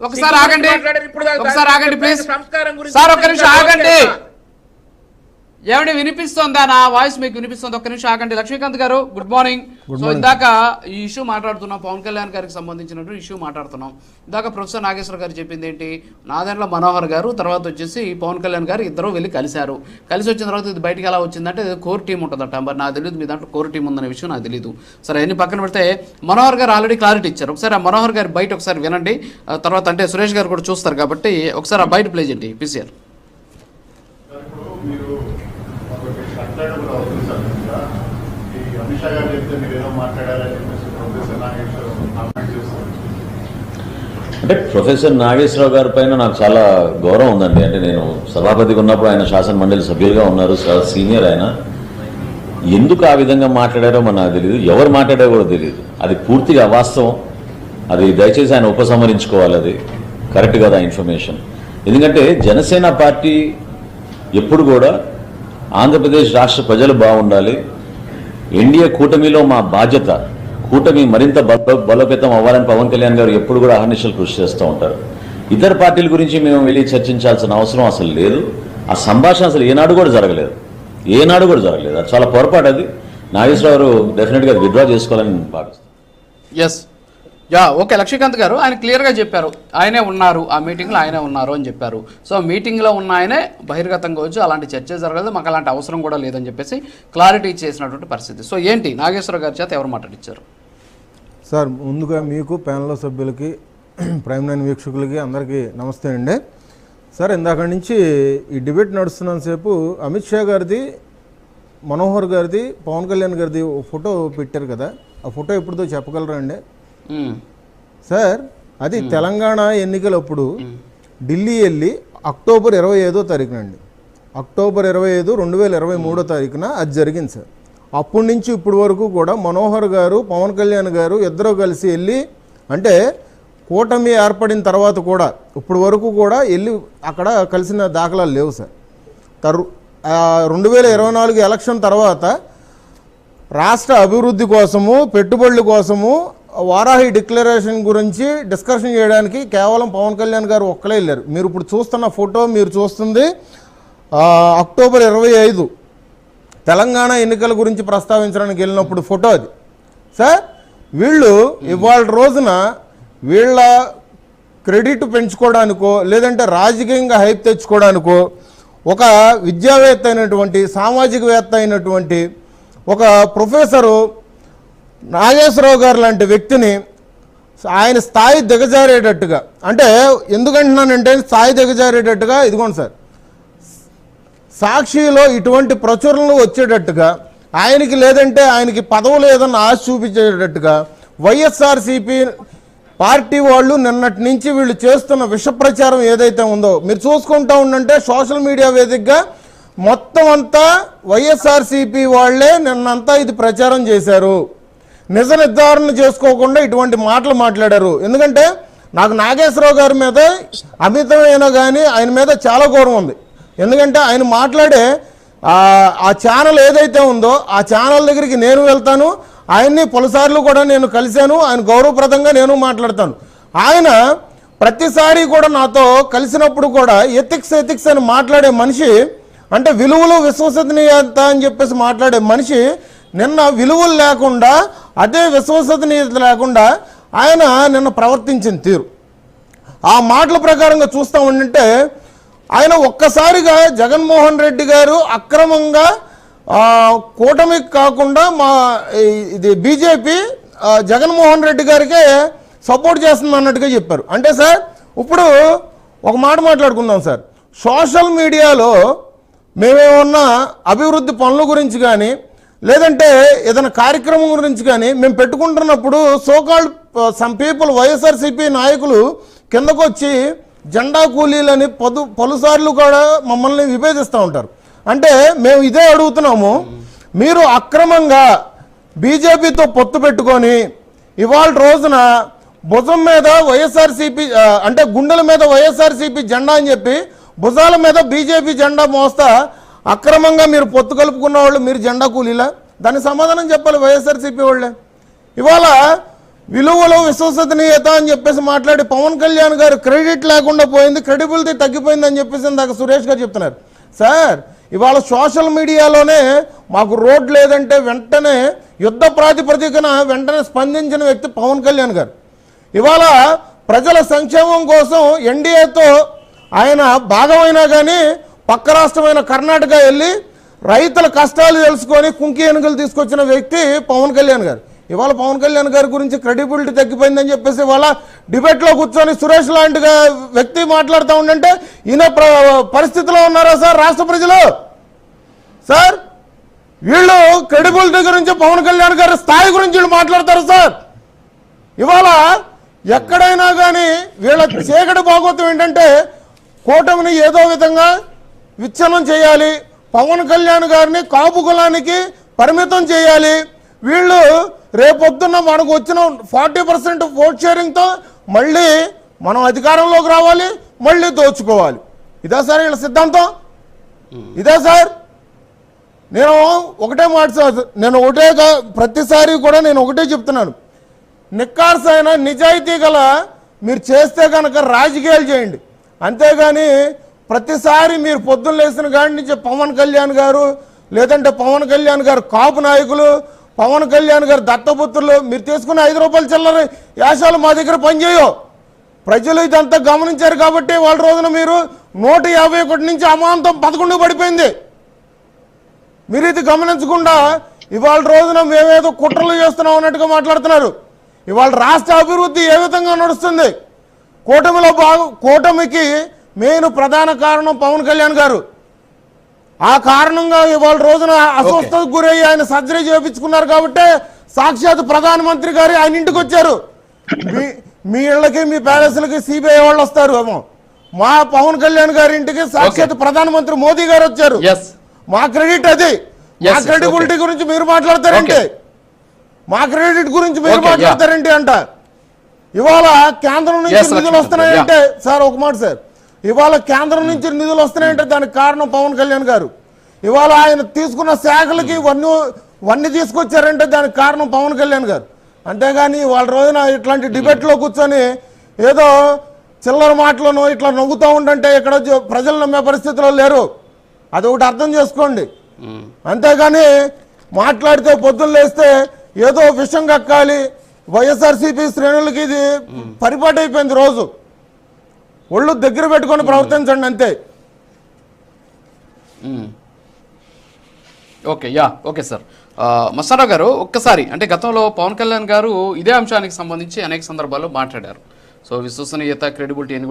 ఒకసారి ఆగండి, ఒకసారి ఆగండి ప్లీజ్ సార్, ఒక్క నిమిషం ఆగండి. ఏమండి వినిపిస్తుందా నా వాయిస్? మీకు వినిపిస్తుంది? ఒక్క నిమిషం ఆగండి. లక్ష్మీకాంత్ గారు గుడ్ మార్నింగ్. సో ఇందాక ఈ ఇష్యూ మాట్లాడుతున్నాం, పవన్ కళ్యాణ్ గారికి సంబంధించినటువంటి ఇష్యూ మాట్లాడుతున్నాం. ఇందాక ప్రొఫెసర్ నాగేశ్వర గారు చెప్పింది ఏంటి, నాదెండ్ల మనోహర్ గారు తర్వాత వచ్చేసి పవన్ కళ్యాణ్ గారు ఇద్దరు వెళ్ళి కలిశారు. కలిసి వచ్చిన తర్వాత ఇది బయటికి ఎలా వచ్చిందంటే కోర్ టీం ఉంటుందట. మరి నాకు తెలియదు మీ దాంట్లో కోర్ టీం ఉందనే విషయం నాకు తెలియదు. సరే అన్ని పక్కన పెడితే మనోహర్ గారు ఆల్రెడీ క్లారిటీ ఇచ్చారు. ఒకసారి ఆ మనోహర్ గారి బయట ఒకసారి వినండి, తర్వాత అంటే సురేష్ గారు కూడా చూస్తారు కాబట్టి ఒకసారి ఆ బయట ప్లే చేయండి పీసీఆర్. అంటే ప్రొఫెసర్ నాగేశ్వరరావు గారి పైన నాకు చాలా గౌరవం ఉందండి. అంటే నేను సభాపతిగా ఉన్నప్పుడు ఆయన శాసన మండలి సభ్యులుగా ఉన్నారు, సీనియర్ ఆయన. ఎందుకు ఆ విధంగా మాట్లాడారో మన నాకు తెలియదు, ఎవరు మాట్లాడారో కూడా తెలియదు. అది పూర్తిగా అవాస్తవం. అది దయచేసి ఆయన ఉపసంహరించుకోవాలి. అది కరెక్ట్ కదా ఇన్ఫర్మేషన్. ఎందుకంటే జనసేన పార్టీ ఎప్పుడు కూడా ఆంధ్రప్రదేశ్ రాష్ట్ర ప్రజలు బాగుండాలి, ఎన్డీఏ కూటమిలో మా బాధ్యత, కూటమి మరింత బలోపేతం అవ్వాలని పవన్ కళ్యాణ్ గారు ఎప్పుడు కూడా అహర్నిశలు కృషి చేస్తూ ఉంటారు. ఇతర పార్టీల గురించి మేము వెళ్ళి చర్చించాల్సిన అవసరం అసలు లేదు. ఆ సంభాషణ అసలు ఏనాడు కూడా జరగలేదు. అది చాలా పొరపాటు. అది నాగేశ్వరరావు డెఫినెట్గా విత్డ్రా చేసుకోవాలని భావిస్తాను. ఎస్ యా ఓకే లక్ష్మీకాంత్ గారు ఆయన క్లియర్గా చెప్పారు, ఆయనే ఉన్నారు ఆ మీటింగ్లో, ఆయనే ఉన్నారు అని చెప్పారు. సో మీటింగ్లో ఉన్న ఆయనే బహిర్గతంగా వచ్చి అలాంటి చర్చ జరగలేదు, మాకు అలాంటి అవసరం కూడా లేదని చెప్పేసి క్లారిటీ చేసినటువంటి పరిస్థితి. సో ఏంటి నాగేశ్వర గారి చేత ఎవరు మాట్లాడించారు సార్? ముందుగా మీకు ప్యానెల్ సభ్యులకి, ప్రైమ్ లైన్ వీక్షకులకి అందరికీ నమస్తే అండి. సార్ ఇందాక నుంచి ఈ డిబేట్ నడుస్తున్నంతసేపు అమిత్ షా గారిది, మనోహర్ గారిది, పవన్ కళ్యాణ్ గారిది ఫోటో పెట్టారు కదా, ఆ ఫోటో ఎప్పుడుదో చెప్పగలరా అండి? సార్ అది తెలంగాణ ఎన్నికలప్పుడు ఢిల్లీ వెళ్ళి అక్టోబర్ 25వ తారీఖునండి, అక్టోబర్ 25, 2023 అది జరిగింది సార్. అప్పటి నుంచి ఇప్పటి వరకు కూడా మనోహర్ గారు, పవన్ కళ్యాణ్ గారు ఇద్దరు కలిసి వెళ్ళి, అంటే కూటమి ఏర్పడిన తర్వాత కూడా ఇప్పటి వరకు కూడా వెళ్ళి అక్కడ కలిసిన దాఖలాలు లేవు సార్. 2024 ఎలక్షన్ తర్వాత రాష్ట్ర అభివృద్ధి కోసము, పెట్టుబడుల కోసము, వారాహి డిక్లరేషన్ గురించి డిస్కషన్ చేయడానికి కేవలం పవన్ కళ్యాణ్ గారు ఒక్కలే వెళ్ళారు. మీరు ఇప్పుడు చూస్తున్న ఫోటో, మీరు చూస్తుంది అక్టోబర్ 25 తెలంగాణ ఎన్నికల గురించి ప్రస్తావించడానికి వెళ్ళినప్పుడు ఫోటో అది సార్. వీళ్ళు ఇవాళ రోజున వీళ్ళ క్రెడిట్ పెంచుకోవడానికో లేదంటే రాజకీయంగా హైప్ తెచ్చుకోవడానికో ఒక విద్యావేత్త అయినటువంటి, సామాజికవేత్త అయినటువంటి ఒక ప్రొఫెసరు నాగేశ్వరరావు గారు లాంటి వ్యక్తిని ఆయన స్థాయి దిగజారేటట్టుగా, అంటే ఎందుకంటున్నానంటే స్థాయి దిగజారేటట్టుగా, ఇదిగోండి సార్ సాక్షిలో ఇటువంటి ప్రచురణలు వచ్చేటట్టుగా ఆయనకి, లేదంటే ఆయనకి పదవులు ఏదన్నా ఆశ చూపించేటట్టుగా వైఎస్ఆర్సీపీ పార్టీ వాళ్ళు నిన్నటి నుంచి వీళ్ళు చేస్తున్న విష ప్రచారం ఏదైతే ఉందో మీరు చూసుకుంటూ ఉండంటే సోషల్ మీడియా వేదికగా మొత్తం అంతా వైఎస్ఆర్సీపీ వాళ్లే నిన్నంతా ఇది ప్రచారం చేశారు. నిజ నిర్ధారణ చేసుకోకుండా ఇటువంటి మాటలు మాట్లాడారు. ఎందుకంటే నాకు నాగేశ్వరరావు గారి మీద అమితమైన కానీ ఆయన మీద చాలా గౌరవం ఉంది. ఎందుకంటే ఆయన మాట్లాడే ఆ ఛానల్ ఏదైతే ఉందో ఆ ఛానల్ దగ్గరికి నేను వెళ్తాను, ఆయన్ని పలుసార్లు కూడా నేను కలిశాను, ఆయన గౌరవప్రదంగా నేను మాట్లాడతాను. ఆయన ప్రతిసారి కూడా నాతో కలిసినప్పుడు కూడా ఎథిక్స్ అని మాట్లాడే మనిషి, అంటే విలువలు విశ్వసనీయత అని చెప్పేసి మాట్లాడే మనిషి నిన్న విలువలు లేకుండా, అదే విశ్వసనీయత లేకుండా ఆయన నిన్న ప్రవర్తించిన తీరు, ఆ మాటల ప్రకారంగా చూస్తూ ఉంటే ఆయన ఒక్కసారిగా జగన్మోహన్ రెడ్డి గారు అక్రమంగా కూటమికి కాకుండా ఇది బీజేపీ జగన్మోహన్ రెడ్డి గారికే సపోర్ట్ చేస్తుంది అన్నట్టుగా చెప్పారు. అంటే సార్ ఇప్పుడు ఒక మాట మాట్లాడుకుందాం సార్. సోషల్ మీడియాలో మేమేమన్నా అభివృద్ధి పనుల గురించి కానీ లేదంటే ఏదైనా కార్యక్రమం గురించి కానీ మేము పెట్టుకుంటున్నప్పుడు సోకాల్డ్ సమ్ పీపుల్ వైఎస్ఆర్సీపీ నాయకులు కిందకు వచ్చి జెండా కూలీలని పలుసార్లు కూడా మమ్మల్ని విభేదిస్తూ ఉంటారు. అంటే మేము ఇదే అడుగుతున్నాము, మీరు అక్రమంగా బీజేపీతో పొత్తు పెట్టుకొని ఇవాళ రోజున భుజం మీద వైఎస్ఆర్సీపీ అంటే గుండెల మీద వైఎస్ఆర్సీపీ జెండా అని చెప్పి భుజాల మీద బీజేపీ జెండా మోస్తా అక్రమంగా మీరు పొత్తు కలుపుకున్న వాళ్ళు మీరు జెండా కూలీలా? దానికి సమాధానం చెప్పాలి వైఎస్ఆర్సీపీ వాళ్ళే. ఇవాళ విలువలో విశ్వసనీయత అని చెప్పేసి మాట్లాడి పవన్ కళ్యాణ్ గారు క్రెడిట్ లేకుండా పోయింది, క్రెడిబిలిటీ తగ్గిపోయింది అని చెప్పేసి ఇందాక సురేష్ గారు చెప్తున్నారు. సార్ ఇవాళ సోషల్ మీడియాలోనే మాకు రోడ్ లేదంటే వెంటనే యుద్ధ ప్రాతిపదికన వెంటనే స్పందించిన వ్యక్తి పవన్ కళ్యాణ్ గారు. ఇవాళ ప్రజల సంక్షేమం కోసం ఎన్డీఏతో ఆయన భాగమైనా కానీ పక్క రాష్ట్రమైన కర్ణాటక వెళ్ళి రైతుల కష్టాలు తెలుసుకొని కుంకి ఎన్నికలు తీసుకొచ్చిన వ్యక్తి పవన్ కళ్యాణ్ గారు. ఇవాళ పవన్ కళ్యాణ్ గారి గురించి క్రెడిబిలిటీ తగ్గిపోయిందని చెప్పేసి ఇవాళ డిబేట్లో కూర్చొని సురేష్ లాంటి వ్యక్తి మాట్లాడుతూ ఉండంటే ఈయన పరిస్థితిలో ఉన్నారా సార్ రాష్ట్ర ప్రజలు? సార్ వీళ్ళు క్రెడిబిలిటీ గురించి పవన్ కళ్యాణ్ గారి స్థాయి గురించి వీళ్ళు మాట్లాడతారు సార్. ఇవాళ ఎక్కడైనా కానీ వీళ్ళ చీకటి భాగోతం ఏంటంటే కూటమిని ఏదో విధంగా విచ్ఛిన్నం చేయాలి, పవన్ కళ్యాణ్ గారిని కాపు కులానికి పరిమితం చేయాలి. వీళ్ళు రేపొద్దున్న మనకు వచ్చిన 40% ఓట్ షేరింగ్తో మళ్ళీ మనం అధికారంలోకి రావాలి, మళ్ళీ దోచుకోవాలి. ఇదే సార్ వీళ్ళ సిద్ధాంతం, ఇదే సార్. నేను ఒకటే మాట సార్, నేను ప్రతిసారి కూడా నేను ఒకటే చెప్తున్నాను, నిక్కార్సైన నిజాయితీ గల మీరు చేస్తే కనుక రాజకీయాలు చేయండి. అంతేగాని ప్రతిసారి మీరు పొద్దున్న లేచిన కాడి నుంచి పవన్ కళ్యాణ్ గారు లేదంటే పవన్ కళ్యాణ్ గారు కాపు నాయకులు, పవన్ కళ్యాణ్ గారు దత్తపుత్రులు మీరు తీసుకున్న 5 రూపాయల చిల్లర యాశాలు మా దగ్గర పనిచేయవు. ప్రజలు ఇదంతా గమనించారు కాబట్టి వాళ్ళ రోజున మీరు 151 నుంచి అమాంతం 11 పడిపోయింది. మీరు ఇది గమనించకుండా ఇవాళ రోజున మేమేదో కుట్రలు చేస్తున్నాం అన్నట్టుగా మాట్లాడుతున్నారు. ఇవాళ రాష్ట్ర అభివృద్ధి ఏ విధంగా నడుస్తుంది? కూటమికి మెయిన్ ప్రధాన కారణం పవన్ కళ్యాణ్ గారు. ఆ కారణంగా ఇవాళ రోజున అస్వస్థతకు గురయ్యి ఆయన సర్జరీ చేయించుకున్నారు కాబట్టి సాక్షాత్ ప్రధానమంత్రి గారు ఆయన ఇంటికి వచ్చారు. మీ ఇళ్ళకి మీ ప్యాలెస్లకి సిబిఐ వాళ్ళు వస్తారు ఏమో, మా పవన్ కళ్యాణ్ గారి ఇంటికి సాక్షాత్ ప్రధానమంత్రి మోదీ గారు వచ్చారు. మా క్రెడిట్ అది. మా క్రెడిబిలిటీ గురించి మీరు మాట్లాడతారంటే, మా క్రెడిట్ గురించి మీరు మాట్లాడతారంటే అంట. ఇవాళ కేంద్రం నుంచి నిధులు వస్తున్నాయంటే సార్ ఒక మాట సార్, ఇవాళ కేంద్రం నుంచి నిధులు వస్తున్నాయంటే దానికి కారణం పవన్ కళ్యాణ్ గారు. ఇవాళ ఆయన తీసుకున్న శాఖలకి వన్నీ తీసుకొచ్చారంటే దానికి కారణం పవన్ కళ్యాణ్ గారు. అంతేగాని వాళ్ళ రోజున ఇట్లాంటి డిబేట్లో కూర్చొని ఏదో చిల్లర మాటలను ఇట్లా నవ్వుతూ ఉండంటే ఇక్కడ ప్రజలు నమ్మే పరిస్థితిలో లేరు. అదొకటి అర్థం చేసుకోండి. అంతేగాని మాట్లాడితే పొద్దున్న లేస్తే ఏదో విషం కక్కాలి, వైఎస్ఆర్సీపీ శ్రేణులకి ఇది పరిపాటి అయిపోయింది. రోజు ఒళ్ళు దగ్గర పెట్టుకొని ప్రవర్తించండి అంతే. Okay sir. మస్తారావు గారు ఒక్కసారి అంటే గతంలో పవన్ కళ్యాణ్ గారు ఇదే అంశానికి సంబంధించి అనేక సందర్భాల్లో మాట్లాడారు. సో విశ్వసనీయత, క్రెడిబిలిటీ అని